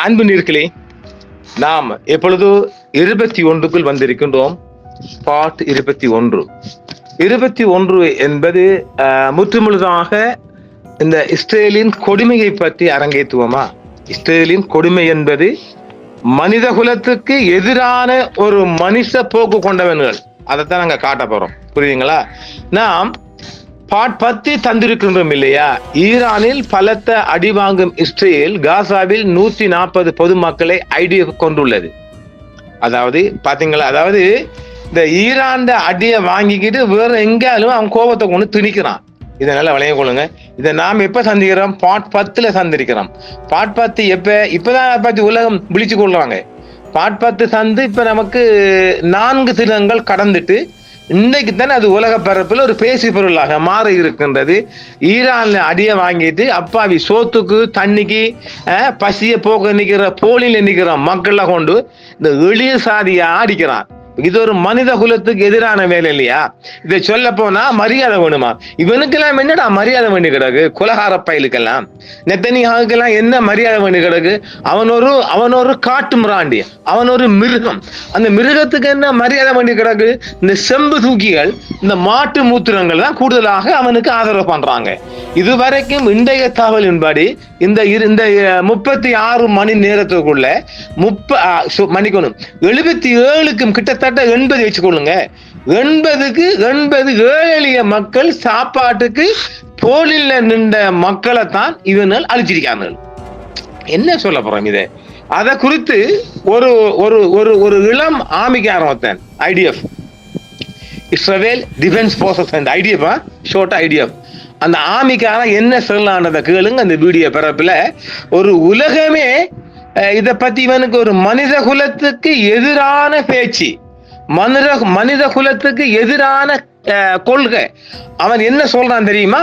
அன்பு நேயர்களே, நாம் எப்பொழுது 21க்குள் வந்திருக்கின்றோம். பார்ட் 21. 21 என்பது முற்றுமுழுதாக இந்த இஸ்ரேலின் கொடுமையை பற்றி அரங்கேற்றுவோமா? இஸ்ரேலின் கொடுமை என்பது மனித குலத்துக்கு எதிரான ஒரு மனுஷ போக்கு கொண்டவன்கள். அதைத்தான் நாங்க காட்ட போறோம். புரியுதுங்களா? நாம் பார்ட் 10 தந்திருக்கின்றோம் இல்லையா? ஈரானில் பலத்த அடி வாங்கும் இஸ்ரேல் காசாவில் 140 பொதுமக்களை ஐடிஎஃப் கொண்டுள்ளது. அதாவது பாத்தீங்களா, அதாவது இந்த ஈரான் அடியை வாங்கிக்கிட்டு வேற எங்கேயாலும் அவன் கோபத்தை கொண்டு திணிக்கிறான். இதனால விளைய கொள்ளுங்க. இதை நாம் எப்ப சந்திக்கிறோம்? பார்ட் 10ல சந்திருக்கிறோம். பார்ட் 10 இப்பதான் பத்தி உலகம் விழிச்சு கொள்றாங்க. பார்ட் 10 சந்து இப்ப நமக்கு 4 தினங்கள் கடந்துட்டு இன்றைக்கு தானே அது உலக பரப்பில் ஒரு பேசி பொருளாக மாறி இருக்கின்றது. ஈரான்ல அடியை வாங்கிட்டு அப்பாவி சோத்துக்கு தண்ணிக்கு பசிய போக்க நிற்கிற போலியில் நிற்கிற மக்களை கொண்டு இந்த எளிய சாதியா அடிக்கிறான். இது ஒரு மனித குலத்துக்கு எதிரான வேலை இல்லையா? இதை சொல்ல போனா மரியாதை வேணுமா? இவனுக்கெல்லாம் என்னடா மரியாதை வேண்டி கிடக்கு? குலகார பயலுக்கெல்லாம் நெத்தனியாவுக்கெல்லாம் என்ன மரியாதை வேண்டி கிடக்கு? அவன் ஒரு காட்டு மிராண்டி, அவன் ஒரு மிருகம். அந்த மிருகத்துக்கு என்ன மரியாதை வேண்டி கிடக்கு? இந்த செம்பு தூக்கிகள், இந்த மாட்டு மூத்திரங்கள் தான் கூடுதலாக அவனுக்கு ஆதரவு பண்றாங்க. இதுவரைக்கும் இன்றைய தகவலின்படி இந்த 36 மணி நேரத்துக்குள்ள 77க்கும் கிட்டத்தட்ட 80 வச்சுக்கொள்ளுங்க. 80 ஏழை எளிய மக்கள் சாப்பாட்டுக்கு போலில் நின்ற மக்களை தான் இவர்கள் அழிச்சிருக்காங்க. என்ன சொல்ல போறோம் இதை? அதை குறித்து ஒரு ஒரு ஒரு ஒரு இளம் ஆர்மிக்காரன் ஐடிஎஃப், இஸ்ரேல் டிஃபென்ஸ் போர்சஸ், அந்த ஐடிஎஃப் ஷோர்ட் ஐடிஎஃப், அந்த ஆர்மிக்காரன் என்ன சொல்லலான்றத கேளுங்க. அந்த வீடியோ பரப்புல ஒரு உலகமே இதை பத்தி இவனுக்கு ஒரு மனித குலத்துக்கு எதிரான பேச்சு, மனித குலத்துக்கு எதிரான கொள்கை. அவன் என்ன சொல்றான் தெரியுமா?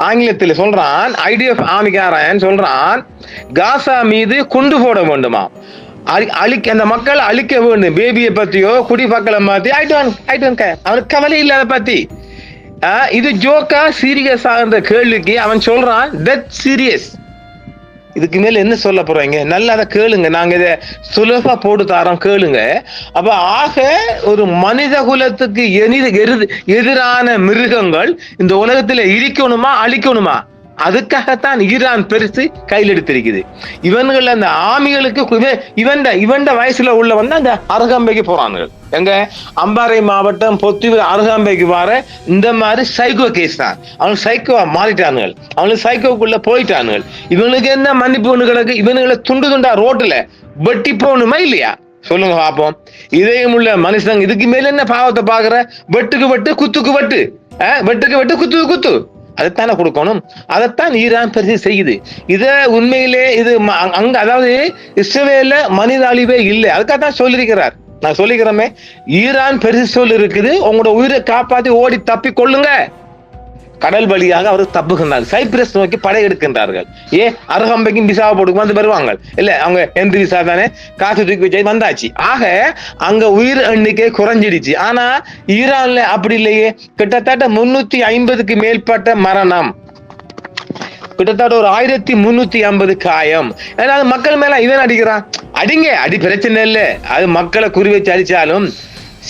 ஆங்கிலத்தில் சொல்றான். ஐடிஎஃப் ஆர்மிக்காரன் சொல்றான், காசா மீது குண்டு போட வேண்டுமா, அந்த மக்களை அழிக்க வேண்டும். பேபியை பத்தியோ குடிமக்களை பத்தி அவனுக்கு கவலை இல்லை. அதை பத்தி இது ஜோக்கா சீரியஸ் ஆகிற கேள்விக்கு அவன் சொல்றான் டெட் சீரியஸ். இதுக்கு மேல என்ன சொல்ல போறீங்க? நல்லா அதை கேளுங்க. நாங்க இதை சுலபா போட்டு தாரோம், கேளுங்க. அப்ப ஆக ஒரு மனித குலத்துக்கு எதிரான மிருகங்கள் இந்த உலகத்துல இருக்கணுமா அழிக்கணுமா? அதுக்காகத்தான் ஈரான் பெருசு கையில் எடுத்திருக்குது. இவன்கள் அந்த ஆமிகளுக்கு இவன் வயசுல உள்ள வந்து அந்த அருகாம்பைக்கு போறானுகள். எங்க அம்பாறை மாவட்டம் பொத்திவு அருகாம்பைக்கு வர இந்த மாதிரி சைக்கோ கேஸ் தான். அவனுக்கு சைக்கோவா மாறிட்டானுகள், அவனுக்கு சைக்கோக்குள்ள போயிட்டானுகள். இவனுக்கு என்ன மன்னிப்பு ஒண்ணு கிடக்கு? இவனுங்களை துண்டு துண்டா ரோட்டுல வெட்டி போகணுமா இல்லையா? சொல்லுங்க பாப்போம். இதயம் உள்ள மனுஷன் இதுக்கு மேல என்ன பாவத்தை பாக்குற? வெட்டுக்கு வெட்டு, குத்துக்கு வெட்டு, வெட்டுக்கு வெட்டு, குத்துக்கு குத்து, அதைத்தானே கொடுக்கணும். அதைத்தான் ஈரான் பெருசு செய்யுது. இத உண்மையிலே இது அங்க, அதாவது இஸ்ரேல்ல மனித அழிவே இல்லை. அதுக்காகத்தான் சொல்லியிருக்கிறார். நான் சொல்லிக்கிறோமே, ஈரான் பெருசு சொல்லி இருக்குது, உங்களோட உயிரை காப்பாத்தி ஓடி தப்பி கொள்ளுங்க. கடல் வழியாக அவர் தப்புகின்றார்கள். சைப்ரஸ் நோக்கி படை எடுக்கின்றார்கள். அருகம்பைக்கும் விசாவை போட்டு வந்து வருவாங்க இல்ல, அவங்க எந்த விசா தானே காசு தூக்கி வச்சு வந்தாச்சு. ஆக அங்க உயிர் எண்ணிக்கை குறைஞ்சிடுச்சு. ஆனா ஈரான்ல அப்படி இல்லையே. கிட்டத்தட்ட 350க்கு மேற்பட்ட மரணம், கிட்டத்தட்ட ஒரு 1350 காயம். ஏன்னா மக்கள் மேல இவன் அடிக்கிறான். அடி பிரச்சனை இல்லை. அது மக்களை குறி வச்சு அடிச்சாலும்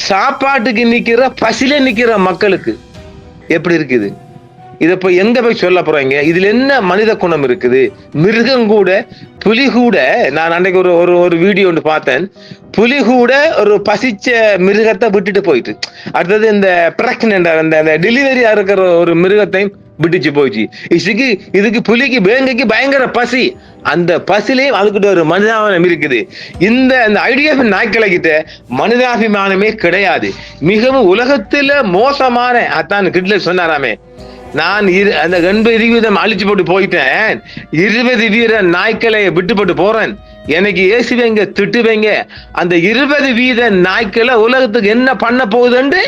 சாப்பாட்டுக்கு நிக்கிற பசில நிக்கிற மக்களுக்கு எப்படி இருக்குது? இதை போய் எங்க போய் சொல்ல போறீங்க? இதுல என்ன மனித குணம் இருக்குது? மிருகம் கூட, புலி கூட, நான் அன்றைக்கு ஒரு வீடியோ ஒன்று பார்த்தேன். புலி கூட ஒரு பசிச்ச மிருகத்தை விட்டுட்டு போயிட்டு, அடுத்தது இந்த பிரெக்னன்ட் அந்த டெலிவரியா இருக்கிற ஒரு மிருகத்தையும் விட்டுச்சு போயிடுச்சு. இதுக்கு புலிக்கு வேங்கைக்கு பயங்கர பசி. அந்த பசிலையும் அதுக்கிட்ட ஒரு மனிதாபிமானம் இருக்குது. இந்த ஐடிஎஃப் நாய்க்களை கிட்ட மனிதாபிமானமே கிடையாது. மிகவும் உலகத்துல மோசமான, அதான் கிட்லர் சொன்னாராமே, நான் அந்த 80% அழிச்சு போட்டு போயிட்டேன், 20% நாய்க்களை விட்டு போட்டு போறேன், எனக்கு ஏசுவீங்க திட்டுவீங்க, அந்த 20% நாய்க்களை உலகத்துக்கு என்ன பண்ண போகுதுன்னு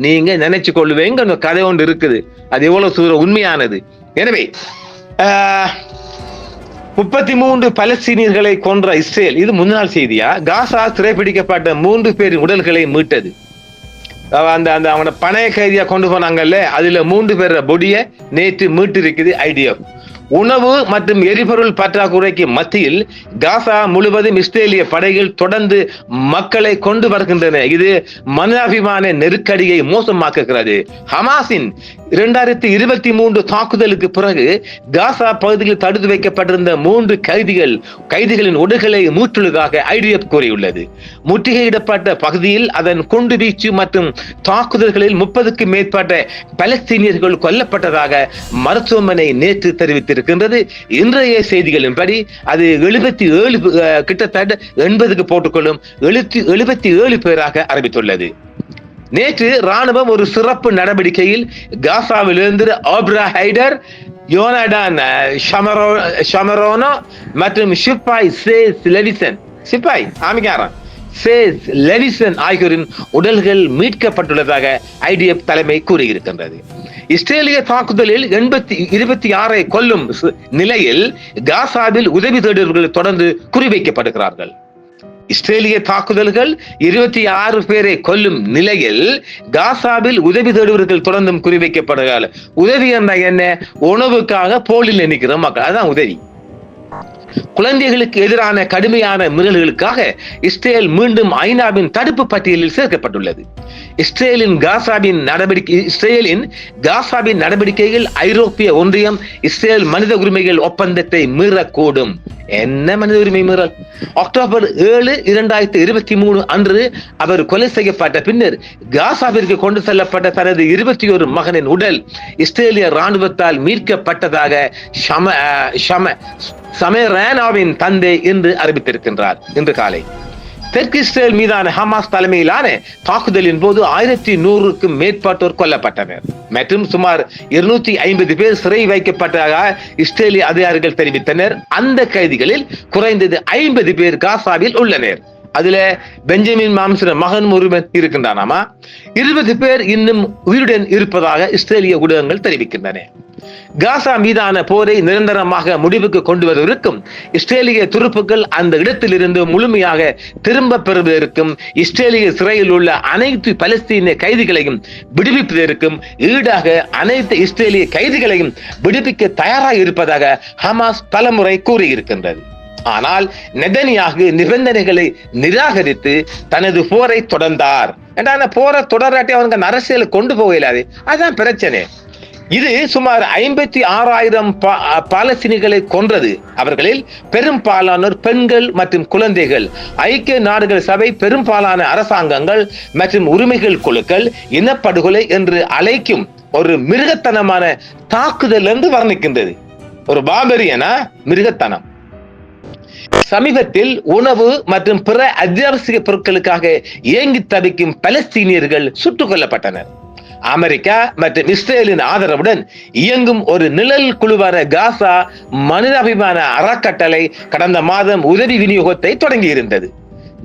நீங்க நினைச்சு கொள்ளுவீங்க. கதை ஒன்று இருக்குது. அது எவ்வளவு தூரம் உண்மையானது? எனவே 33 பலஸ்தீனியர்களை கொன்ற இஸ்ரேல், இது முன்னாள் செய்தியா? காசா சிறைப்பிடிக்கப்பட்ட 3 பேரின் உடல்களை மீட்டது. அவங்க பணைய கைதியா கொண்டு போனாங்கல்ல, அதுல 3 பேர் பொடிய நேற்று மீட்டு இருக்குது ஐடிஎஃப். உணவு மற்றும் எரிபொருள் பற்றாக்குறைக்கு மத்தியில் காசா முழுவதும் இஸ்ரேலிய படைகள் தொடர்ந்து மக்களை கொண்டு வருகின்றன. இது மனிதாபிமான நெருக்கடியை மோசமாக்குகிறது. ஹமாஸின் 2023 தாக்குதலுக்கு பிறகு காசா பகுதியில் தடுத்து வைக்கப்பட்டிருந்த 3 கைதிகளின் உடல்களை மீட்டுள்ளதாக IDF கூறியுள்ளது. முற்றுகையிடப்பட்ட பகுதியில் அதன் குண்டுவீச்சு மற்றும் தாக்குதல்களில் 30க்கும் மேற்பட்ட பலஸ்தீனியர்கள் கொல்லப்பட்டதாக மருத்துவமனை நேற்று தெரிவித்திருக்கின்றது. இன்றைய செய்திகளின்படி அது 77 கிட்டத்தட்ட 80க்கு போட்டுக்கொள்ளும் 77 பேராக அறிவித்துள்ளது. நேற்று ராணுவம் ஒரு சிறப்பு நடவடிக்கையில் காசாவிலிருந்து ஆப்ரா ஹைடர், யோனடான் ஷமரோனோ மற்றும் சிப்பாய் லெவிசன் ஆகியோரின் உடல்கள் மீட்கப்பட்டுள்ளதாக IDF தலைமை கூறியிருக்கின்றது. இஸ்ரேலிய தாக்குதலில் 26 கொல்லும் நிலையில் காசாவில் உதவி தேடுபவர்கள் தொடர்ந்து குறிவைக்கப்படுகிறார்கள். இஸ்ரேலிய தாக்குதல்கள் 26 பேரை கொல்லும் நிலையில் காசாவில் உதவி தேடுபவர்கள் தொடர்ந்தும் குறிவைக்கப்படுகிறார்கள். உதவி என்ன? உணவுக்காக போலில் நிற்கிற மக்கள், அதான் உதவி. குழந்தைகளுக்கு எதிரான கடுமையான மீறல்களுக்காக இஸ்ரேல் மீண்டும் ஐநாவின் தடுப்பு பட்டியலில் சேர்க்கப்பட்டுள்ளது. இஸ்ரேலின் காசாவின் நடவடிக்கைகள் ஐரோப்பிய ஒன்றியம் இஸ்ரேல் மனித உரிமைகள் ஒப்பந்தத்தை மீறக்கூடும். என்ன மனித உரிமை மீறல்? அக்டோபர் 7, 2023 அன்று அவர் கொலை செய்யப்பட்ட பின்னர் காசாவிற்கு கொண்டு செல்லப்பட்ட தனது 21 மகனின் உடல் இஸ்ரேலிய ராணுவத்தால் மீட்கப்பட்டதாக சமேரானாவின் தந்தை என்று அறிவித்திருக்கின்றார். இன்று காலை தெற்கு இஸ்ரேல் மீதான ஹமாஸ் தலைமையிலான தாக்குதலின் போது 1100க்கும் மேற்பட்டோர் கொல்லப்பட்டனர் மற்றும் சுமார் 250 பேர் சிறை வைக்கப்பட்டதாக இஸ்ரேலிய அதிகாரிகள் தெரிவித்தனர். அந்த கைதிகளில் குறைந்தது 50 பேர் காசாவில் உள்ளனர். அதுல பெஞ்சமின் மாம்சன் மகன் ஒருவன் இருக்கின்றானாமா. 20 பேர் இன்னும் உயிருடன் இருப்பதாக இஸ்ரேலிய ஊடகங்கள் தெரிவிக்கின்றன. காசா மீதான போரை நிரந்தரமாக முடிவுக்கு கொண்டு வருவதற்கும் இஸ்ரேலிய துருப்புக்கள் அந்த இடத்திலிருந்து முழுமையாக திரும்ப பெறுவதற்கும் இஸ்ரேலிய சிறையில் உள்ள அனைத்து பலஸ்தீன கைதிகளையும் விடுவிப்பதற்கும் ஈடாக அனைத்து இஸ்ரேலிய கைதிகளையும் விடுவிக்க தயாராக இருப்பதாக ஹமாஸ் பலமுறை கூறியிருக்கின்றது. ஆனால் நெதன்யாகு நிபந்தனைகளை நிராகரித்து தனது போரை தொடர்ந்தார். போரை தொடராட்டி அவங்க அரசியலை கொண்டு போக இயலாது. அதுதான் பிரச்சனை. இது சுமார் 56,000 பாலஸ்தீனிகளை கொன்றது. அவர்களில் பெரும்பாலானோர் பெண்கள் மற்றும் குழந்தைகள். ஐக்கிய நாடுகள் சபை பெரும்பாலான அரசாங்கங்கள் மற்றும் உரிமைகள் குழுக்கள் இனப்படுகொலை என்று அழைக்கும் ஒரு மிருகத்தனமான தாக்குதல் என்று வர்ணிக்கின்றது. ஒரு பாபரியனா மிருகத்தனம். சமீபத்தில் உணவு மற்றும் பிற அத்தியாவசிய பொருட்களுக்காக ஏங்கி தவிக்கும் பலஸ்தீனியர்கள் சுட்டுக் கொல்லப்பட்டனர். அமெரிக்கா மற்றும் இஸ்ரேலின் ஆதரவுடன் இயங்கும் ஒரு நிழல் குழுவான காசா மனிதாபிமான அறக்கட்டளை கடந்த மாதம் உதவி விநியோகத்தை தொடங்கி இருந்தது.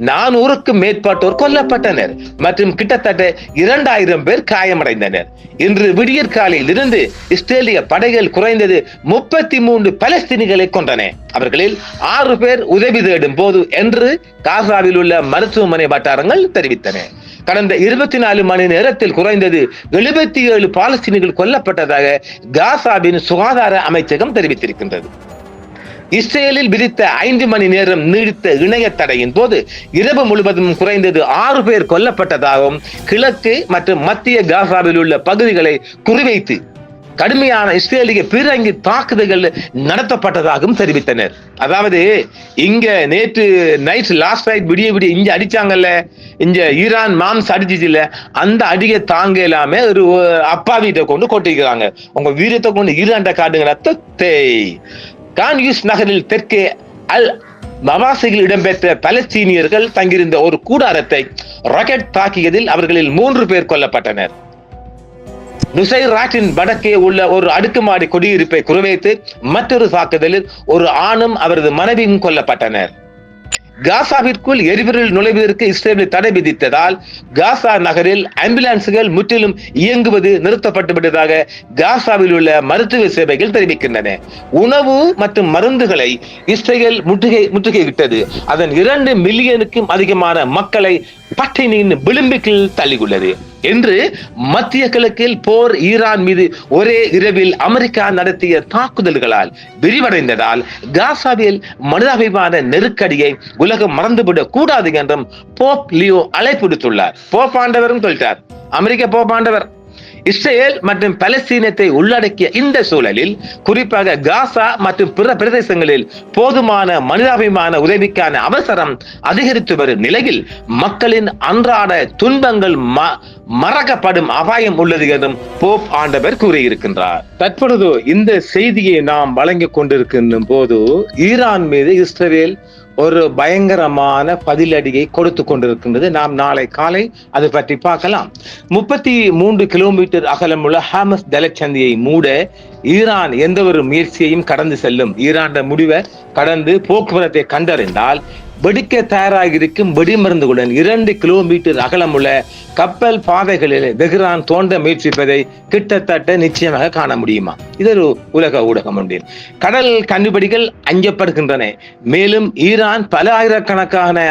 400க்கும் மேற்பட்டோர் கொல்லப்பட்டனர் மற்றும் கிட்டத்தட்ட 2000 பேர் காயமடைந்தனர். இன்று விடியற்காலையில் இருந்து இஸ்ரேலிய படைகள் குறைந்தது 33 பலஸ்தீனிகளை கொன்றன. அவர்களில் 6 பேர் உதவி தேடும் போது என்று காசாவில் உள்ள மருத்துவமனை வட்டாரங்கள் தெரிவித்தன. கடந்த 24 மணி நேரத்தில் குறைந்தது 77 பாலஸ்தீனிகள் கொல்லப்பட்டதாக காசாவின் சுகாதார அமைச்சகம் தெரிவித்திருக்கின்றது. இஸ்ரேலில் விதித்த 5 மணி நேரம் நீடித்த இணைய தடையின் போது இரவு முழுவதும் குறைந்தது 6 பேர் கொல்லப்பட்டதாகவும் கிழக்கு மற்றும் மத்திய காசாவில் உள்ள பகுதிகளை குறிவைத்து கடுமையான இஸ்ரேலிய பீரங்கி தாக்குதல்கள் நடத்தப்பட்டதாகவும் தெரிவித்தனர். அதாவது இங்க நேற்று நைட் லாஸ்ட் நைட் விடிய இங்க அடிச்சாங்கல்ல, இங்க ஈரான் மாம்ஸ் அடிச்சிச்சு இல்ல, அந்த அடியை தாங்க இல்லாம ஒரு அப்பா வீட்டை கொண்டு கொட்டிக்கிறாங்க. உங்க வீரத்தை கொண்டு ஈரான்ட காட்டுங்க. கான் யூஸ் நகரில் தெற்கே அல் மவாசியில் இடம்பெற்ற பலஸ்தீனியர்கள் தங்கியிருந்த ஒரு கூடாரத்தை ராக்கெட் தாக்கியதில் அவர்களில் 3 பேர் கொல்லப்பட்டனர். நுசைராட்டின் வடக்கே உள்ள ஒரு அடுக்குமாடி குடியிருப்பை குறிவைத்து மற்றொரு தாக்குதலில் ஒரு ஆணும் அவரது மனைவியும் கொல்லப்பட்டனர். காசாவிற்குள் எரிபொருள் நுழைவதற்கு இஸ்ரேல் தடை விதித்ததால் காசா நகரில் ஆம்புலன்ஸ்கள் முற்றிலும் இயங்குவது நிறுத்தப்பட்டுவிட்டதாக காசாவில் உள்ள மருத்துவ சேவைகள் தெரிவிக்கின்றன. உணவு மற்றும் மருந்துகளை இஸ்ரேல் முற்றுகையிட்டது அதன் 2 மில்லியனுக்கும் அதிகமான மக்களை பட்டினியின் விளிம்புக்கு தள்ளியுள்ளது என்று மத்திய கிழக்கில் போர் ஈரான் மீது ஒரே இரவில் அமெரிக்கா நடத்திய தாக்குதல்களால் விரிவடைந்ததால் காசாவில் மனிதாபிமான நெருக்கடியை உலகம் மறந்துவிடக் கூடாது என்றும் போப் லியோ அழைப்பு விடுத்துள்ளார். போப் ஆண்டவரும் சொல்லிட்டார். அமெரிக்க போப் ஆண்டவர் இஸ்ரேல் மற்றும் பலஸ்தீனத்தை உள்ளடக்கிய இந்த சூழலில் குறிப்பாக காசா மற்றும் பிற பிரதேசங்களில் போதுமான மனிதாபிமான உதவிக்கான அவசரம் அதிகரித்து வரும் நிலையில் மக்களின் அன்றாட துன்பங்கள் மறக்கப்படும் அபாயம் உள்ளது என்றும் போப் ஆண்டவர் கூறியிருக்கின்றார். தற்பொழுது இந்த செய்தியை நாம் வழங்கிக் கொண்டிருக்கின்ற போது ஈரான் மீது இஸ்ரேல் ஒரு பயங்கரமான பதிலடியை கொடுத்து கொண்டிருக்கின்றது. நாம் நாளை காலை அது பற்றி பார்க்கலாம். 33 கிலோமீட்டர் அகலமுள்ள ஹாமஸ் ஜலச்சந்தியை மூட ஈரான் எந்த ஒரு முயற்சியையும் கடந்து செல்லும். ஈரான் முடிவை கடந்து போக்குவரத்தை கண்டறிந்தால் வெடிக்க தயாராக இருக்கும் வெடிமருந்துகளுடன் 2 கிலோமீட்டர் அகலமுள்ள கப்பல் பாதைகளில் தெஹ்ரான் தோண்ட முயற்சிப்பதை கிட்டத்தட்ட நிச்சயமாக காண முடியுமா? இது ஒரு உலக ஊடகம் ஒன்றில் கடல் கன்னிவெடிகள் அஞ்சப்படுகின்றன. மேலும் ஈரான் பல ஆயிரக்கணக்கான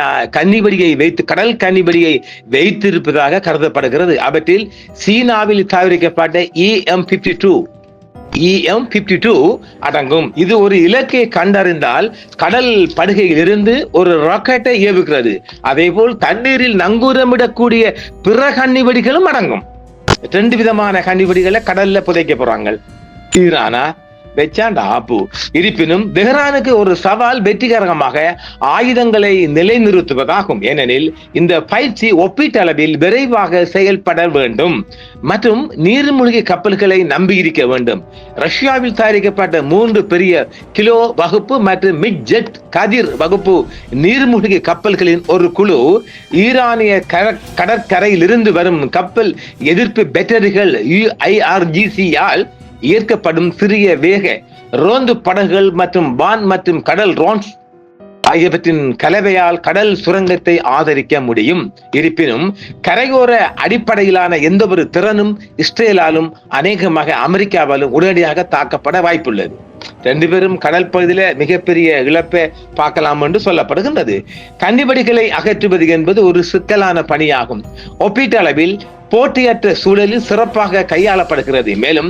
கடல் கன்னிவெடியை வைத்திருப்பதாக கருதப்படுகிறது. அவற்றில் சீனாவில் தயாரிக்கப்பட்ட EM-52 அடங்கும். இது ஒரு இலக்கை கண்டறிந்தால் கடல் படுகையில் இருந்து ஒரு ராக்கெட்டை ஏவுகிறது. அதே போல் தண்ணீரில் நங்கூரமிடக்கூடிய பிற கன்னிவெடிகளும் அடங்கும். 2 விதமான கன்னிவெடிகளை கடல்ல புதைக்க போறாங்க. ஈரானா வெச்சாண்ட ஆப்பு. இருப்பினும் தெஹ்ரானுக்கு ஒரு சவால் வெற்றிகரமாக ஆயுதங்களை நிலைநிறுத்துவதாகும். ஏனெனில் இந்த பயிற்சி ஒப்பீட்டளவில் விரைவாக செயல்பட வேண்டும் மற்றும் நீர்மூழ்கி கப்பல்களை நம்பியிருக்க வேண்டும். ரஷ்யாவில் தயாரிக்கப்பட்ட 3 பெரிய கிலோ வகுப்பு மற்றும் மிக் ஜெட் கதிர் வகுப்பு நீர்மூழ்கி கப்பல்களின் ஒரு குழு ஈரானிய கடற்கரையில் இருந்து வரும் கப்பல் எதிர்ப்பு பேட்டரிகள் IRGC-யால் ஈர்க்கப்படும் சிறிய வேக ரோந்து படகுகள் மற்றும் வான் மற்றும் கடல் ரோன்ஸ் ஆகியவற்றின் கலவையால் கடல் சுரங்கத்தை ஆதரிக்க முடியும். இருப்பினும் கரையோர அடிப்படையிலான எந்த ஒரு திறனும் இஸ்ரேலாலும் அநேகமாக அமெரிக்காவாலும் உடனடியாக தாக்கப்பட வாய்ப்புள்ளது. 2 பேரும் கடல் பகுதியில மிகப்பெரிய இழப்பை பார்க்கலாம் என்று சொல்லப்படுகின்றது. கன்னிவெடிகளை அகற்றுவது என்பது ஒரு சிக்கலான பணியாகும். ஒப்பீட்டளவில் போட்டியற்ற சூழலில் சிறப்பாக கையாளப்படுகிறது. மேலும்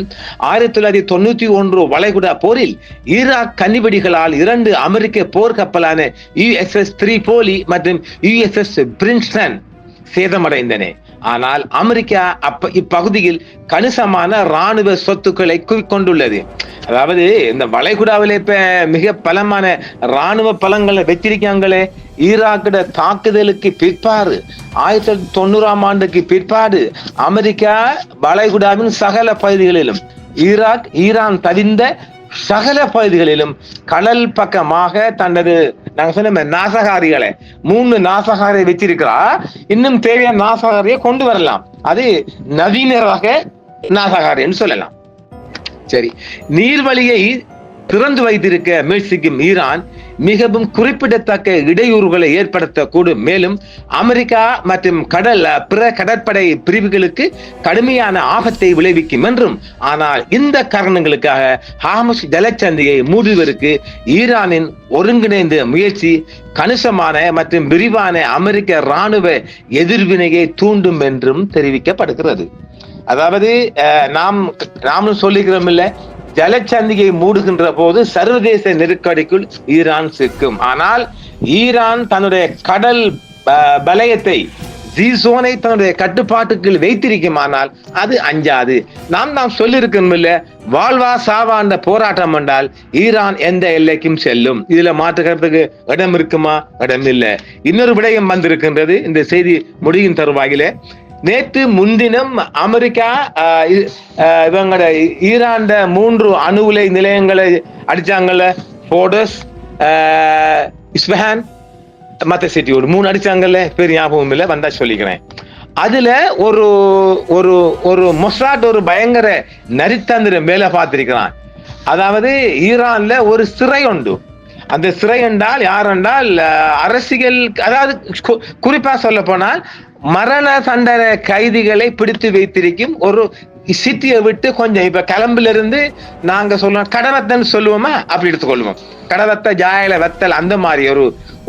1991 வளைகுடா போரில் ஈராக் கன்னிவெடிகளால் 2 அமெரிக்க போர் கப்பலான USS திரிபோலி மற்றும் USS பிரின்ஸ்டன் சேதமடைந்தன. ஆனால் அமெரிக்கா இப்பகுதியில் கணிசமான ராணுவ சொத்துக்களை குவிக்கொண்டுள்ளது. அதாவது இந்த வளைகுடாவில் இப்ப மிக பலமான ராணுவ பலங்களை வச்சிருக்காங்களே. ஈராக்கிட தாக்குதலுக்கு பிற்பாடு 1990ஆம் ஆண்டுக்கு பிற்பாடு அமெரிக்கா வளைகுடாவின் சகல பகுதிகளிலும் ஈரான் தவிர்ந்த சகல பகுதிகளிலும் கடல் பக்கமாக தனது நாங்க சொன்ன நாசகாரிகளை 3 நாசகாரியை வச்சிருக்கிறா. இன்னும் தேவையான நாசகாரியை கொண்டு வரலாம். அது நவீன ரக நாசகாரின்னு சொல்லலாம். சரி, நீர்வழியை திறந்து வைத்திருக்க முயற்சிக்கும் ஈரான் மிகவும் குறிப்பிடத்தக்க இடையூறுகளை ஏற்படுத்தக்கூடும். மேலும் அமெரிக்கா மற்றும் பிற கடற்படை பிரிவுகளுக்கு கடுமையான ஆபத்தை விளைவிக்கும் என்றும். ஆனால் இந்த காரணங்களுக்காக ஹார்முஸ் ஜலச்சந்தியை மூடுவதற்கு ஈரானின் ஒருங்கிணைந்த முயற்சி கணிசமான மற்றும் விரிவான அமெரிக்க இராணுவ எதிர்வினையை தூண்டும் என்றும் தெரிவிக்கப்படுகிறது. அதாவது நாமும் சொல்லிக்கிறோம் இல்ல, ஜலச்சந்தியை மூடுகின்ற போது சர்வதேச நெருக்கடிக்குள் ஈரான் சிக்கும். ஆனால் ஈரான் தன்னுடைய கடல் வலயத்தை ஜீசோனை தன்னுடைய கட்டுப்பாட்டுக்குள் வைத்திருக்குமானால் அது அஞ்சாது. நாம் சொல்லியிருக்கோம் இல்ல, வாழ்வா சாவாண்ட போராட்டம் என்றால் ஈரான் எந்த எல்லைக்கும் செல்லும். இதுல மாற்றுக்கிறதுக்கு இடம் இருக்குமா? இடம் இல்லை. இன்னொரு விடயம் வந்திருக்கின்றது இந்த செய்தி முடியும் தருவாயில. நேற்று முன்தினம் அமெரிக்கா இவங்களோட ஈரான் 3 அணு உலை நிலையங்களை அடிச்சாங்கல்ல, போர்டஸ், இஸ்பஹான், மத்த சிட்டி ஒரு 3 அடிச்சாங்கல்ல, பேர் ஞாபகம் இல்லை, வந்தா சொல்லிக்கிறேன். அதுல ஒரு மொசாட் ஒரு பயங்கர நரித்தந்திர மேல பார்த்திருக்கிறான். அதாவது ஈரான்ல ஒரு சிறை உண்டு. அந்த சிறை என்றால் யார் என்றால் அரசியல், அதாவது குறிப்பா சொல்ல போனால் மரண தண்டனை கைதிகளை பிடித்து வைத்திருக்கும் ஒரு சிட்டியை விட்டு கொஞ்சம் இப்ப கிளம்புல இருந்து நாங்க சொல்லுவோம் கடவத்தன்னு சொல்லுவோமா, அப்படி எடுத்துக்கொள்வோம். கடவத்த ஜாயில வெத்தல் அந்த மாதிரி ஒரு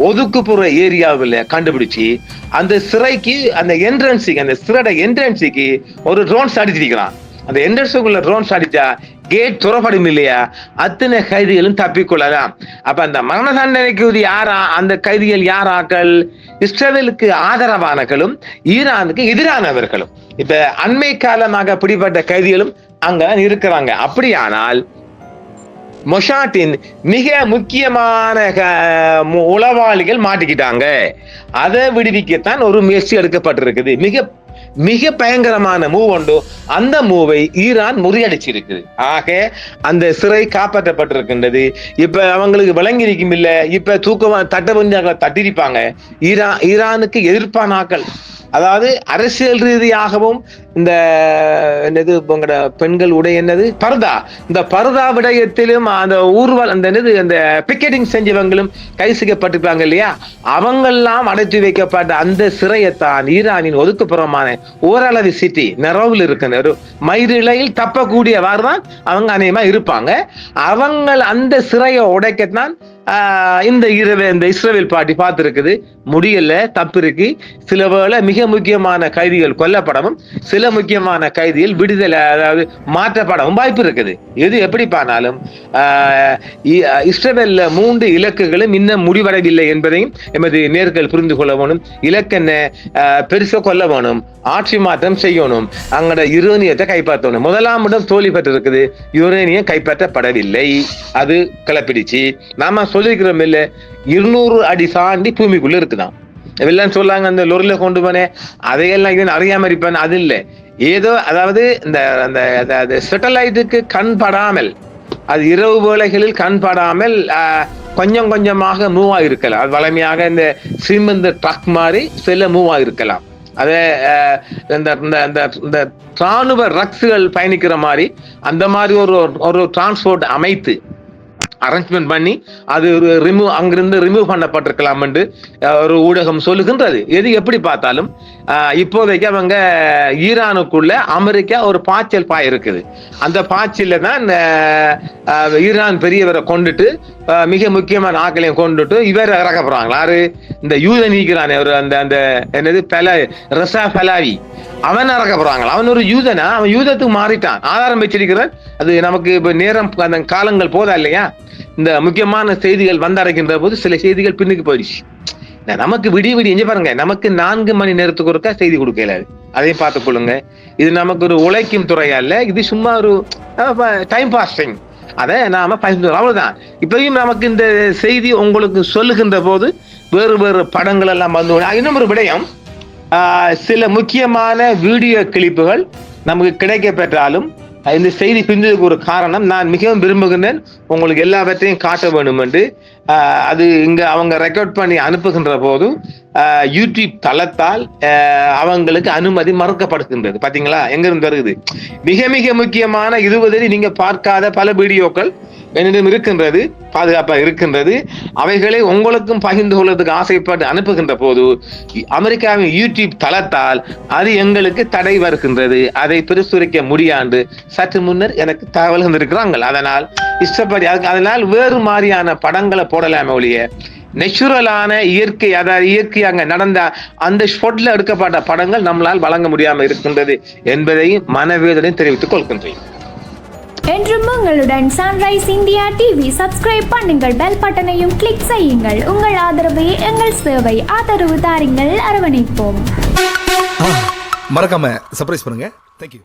ஒதுக்குப்புற ஏரியாவில் கண்டுபிடிச்சு அந்த சிறைக்கு அந்த என்ட்ரன்ஸுக்கு, அந்த சிறையோட என்ட்ரன்ஸுக்கு ஒரு ட்ரோன்ஸ் அடிச்சிருக்கிறான். அந்த என்ட்ரன்ஸுக்குள்ள ட்ரோன்ஸ் அடிச்சா கேட் துறப்படும் இல்லையா, அத்தனை கைதிகளும் தப்பிக்கொள்ளலாம். அப்ப அந்த மரண தண்டனைக்கு யாரா அந்த கைதிகள் யாராக்கள்? இஸ்ரேலுக்கு ஆதரவானர்களும் ஈரானுக்கு எதிரானவர்களும். இப்ப அண்மை காலமாக பிடிப்பட்ட கைதிகளும் அங்க இருக்கிறாங்க. அப்படியானால் மொஷாட்டின் மிக முக்கியமான உளவாளிகள் மாட்டிக்கிட்டாங்க. அதை விடுவிக்கத்தான் ஒரு முயற்சி எடுக்கப்பட்டிருக்குது. மிக மிக பயங்கரமான மூவ் உண்டு. அந்த மூவை ஈரான் முறியடிச்சிருக்குது. ஆக அந்த சிறை காப்பாற்றப்பட்டிருக்கின்றது. இப்ப அவங்களுக்கு விளங்கி இருக்கும் இல்ல, இப்ப தூக்கமா தட்டபஞ்சாக்களை தட்டிருப்பாங்க. ஈரானுக்கு எதிர்ப்பானாக்கள், அதாவது அரசியல் ரீதியாகவும் இந்த என்னது உங்களோட பெண்கள் உடை என்னது பர்தா, இந்த பர்தா விடயத்திலும் அந்த ஊர்வல் அந்த என்னது அந்த பிக்கெட்டிங் செஞ்சவங்களும் கை செய்யப்பட்டிருப்பாங்க இல்லையா, அவங்கெல்லாம் அடைத்து வைக்கப்பட்ட அந்த சிறையத்தான் ஈரானின் ஒதுக்குப்புறமான ஓரளவு சிட்டி நெரோவில் இருக்கிற ஒரு மயிரிழையில் தப்பக்கூடியவாறு தான் அவங்க அநேகமா இருப்பாங்க. அவங்க அந்த சிறையை உடைக்கத்தான் இந்த இஸ்ரேல் பார்ட்டி பார்த்திருக்குது. முடியல, தப்பு இருக்கு. சில வேளை மிக முக்கியமான கைதிகள் கொல்லப்படவும் சில முக்கியமான கைதிகள் விடுதலை, அதாவது மாற்றப்படவும் வாய்ப்பு இருக்குது. எது எப்படி பார்த்தாலும் இஸ்ரேல்ல 3 இலக்குகளும் இன்னும் முடிவடையவில்லை என்பதையும் எமது நேர்கள் புரிந்து கொள்ள வேணும். இலக்கென்ன? பெருசா கொள்ள வேணும், ஆட்சி மாற்றம் செய்யணும், அங்கட யுரேனியத்தை கைப்பற்றணும். 1ஆம் இடம் தோல்வி பெற்றிருக்குது, யுரேனியம் கைப்பற்றப்படவில்லை. அது கிளப்பிடுச்சு. நாம சொல்லிருக்கிறோம் இல்ல, 200 அடி தாண்டி பூமிக்குள்ள இருக்குதான். எல்லாம் சொல்லாங்க அந்த லொரில கொண்டு போனேன், அதையெல்லாம் இது அறியாம இருப்பேன். அது இல்லை, ஏதோ அதாவது இந்த சேட்டலைட்டுக்கு கண் படாமல், அது இரவு வேளைகளில் கண் படாமல் கொஞ்சம் கொஞ்சமாக மூவ் ஆகிருக்கலாம். அது வளமையாக இந்த சீமெந்த ட்ரக் மாதிரி சில மூவ் ஆகிருக்கலாம். அதே இந்த ராணுவ ரக்ஸுகள் பயணிக்கிற மாதிரி அந்த மாதிரி ஒரு டிரான்ஸ்போர்ட் அமைத்து அரேஞ்ச்மெண்ட் பண்ணி அது அங்கிருந்து ரிமூவ் பண்ணப்பட்டிருக்கலாம் என்று ஒரு ஊடகம் சொல்லுகின்றது. எது எப்படி பார்த்தாலும் இப்போதைக்கு அவங்க ஈரானுக்குள்ள அமெரிக்கா ஒரு பாய்ச்சல் பாய் இருக்குது. அந்த பாய்ச்சல தான் ஈரான் பெரியவரை கொண்டுட்டு மிக முக்கியமான ஆக்களையும் கொண்டுட்டு இவர் இறக்க போறாங்க. யாரு? இந்த யூத நீக்கிறானே ஒரு அந்த என்னது ரசா பலாவி, அவன் இறக்க போறாங்களா? அவன் ஒரு யூதனா? அவன் யூதத்துக்கு மாறிட்டான். ஆதாரம் வச்சிருக்கிறான். அது நமக்கு இப்ப நேரம் அந்த காலங்கள் போதா இல்லையா, இந்த முக்கியமான செய்திகள் வந்தடைக்கின்ற போது சில செய்திகள் பின்னுக்கு போயிடுச்சு. நமக்கு விடிய எங்க பாருங்க, நமக்கு 4 மணி நேரத்துக்கு ஒருக்கா செய்தி கொடுக்கல. அதையும் பார்த்துக் கொள்ளுங்க. இது நமக்கு ஒரு உழைக்கும் துறையா இல்ல, இது சும்மா ஒரு டைம் பாஸ்டிங். அதை நாம பகிர்ந்து, அவ்வளவுதான். இப்பயும் நமக்கு இந்த செய்தி உங்களுக்கு சொல்லுகின்ற போது வேறு வேறு படங்கள் எல்லாம் வந்து, இன்னும் ஒரு விடயம், சில முக்கியமான வீடியோ கிளிப்புகள் நமக்கு கிடைக்க பெற்றாலும் இந்த செய்தி பிரிந்ததுக்கு ஒரு காரணம், நான் மிகவும் விரும்புகின்றேன் உங்களுக்கு எல்லாவற்றையும் காட்ட வேண்டும் என்று. அது இங்க அவங்க ரெக்கார்ட் பண்ணி அனுப்புகின்ற போது யூடியூப் தளத்தால் அவங்களுக்கு அனுமதி மறுக்கப்படுகின்றது. பாத்தீங்களா எங்க இருந்து வருது? மிக மிக முக்கியமான 20 நீங்க பார்க்காத பல வீடியோக்கள் என்னிடம் இருக்கின்றது, பாதுகாப்பா இருக்கின்றது. அவைகளை உங்களுக்கும் பகிர்ந்து கொள்வதற்கு ஆசைப்பட்டு அனுப்புகின்ற போது அமெரிக்காவின் யூடியூப் தளத்தால் அது எங்களுக்கு தடை வருகின்றது. அதை பிரசுரிக்க முடியாது சற்று முன்னர் எனக்கு தகவல்கள் இருக்கிறாங்க. அதனால் இஷ்டப்படி அதனால் வேறு மாதிரியான படங்களை போடலாமே ஒழிய நேச்சுரலான இயற்கை, அதாவது இயற்கையாக நடந்த அந்த ஸ்பாட்ல எடுக்கப்பட்ட படங்கள் நம்மளால் வழங்க முடியாமல் இருக்கின்றது என்பதையும் மனவேதனை தெரிவித்துக் கொள்கின்றேன். என்றும் உங்களுடன் சன்ரைஸ் இந்தியா டிவி. சப்ஸ்கிரைப் பண்ணுங்கள், பெல் பட்டனையும் கிளிக் செய்யுங்கள். உங்கள் ஆதரவே எங்கள் சேவை. ஆதரவு தாருங்கள், அரவணைப்போம். மறக்காம சர்ப்ரைஸ் பண்ணுங்க. தேங்க்யூ.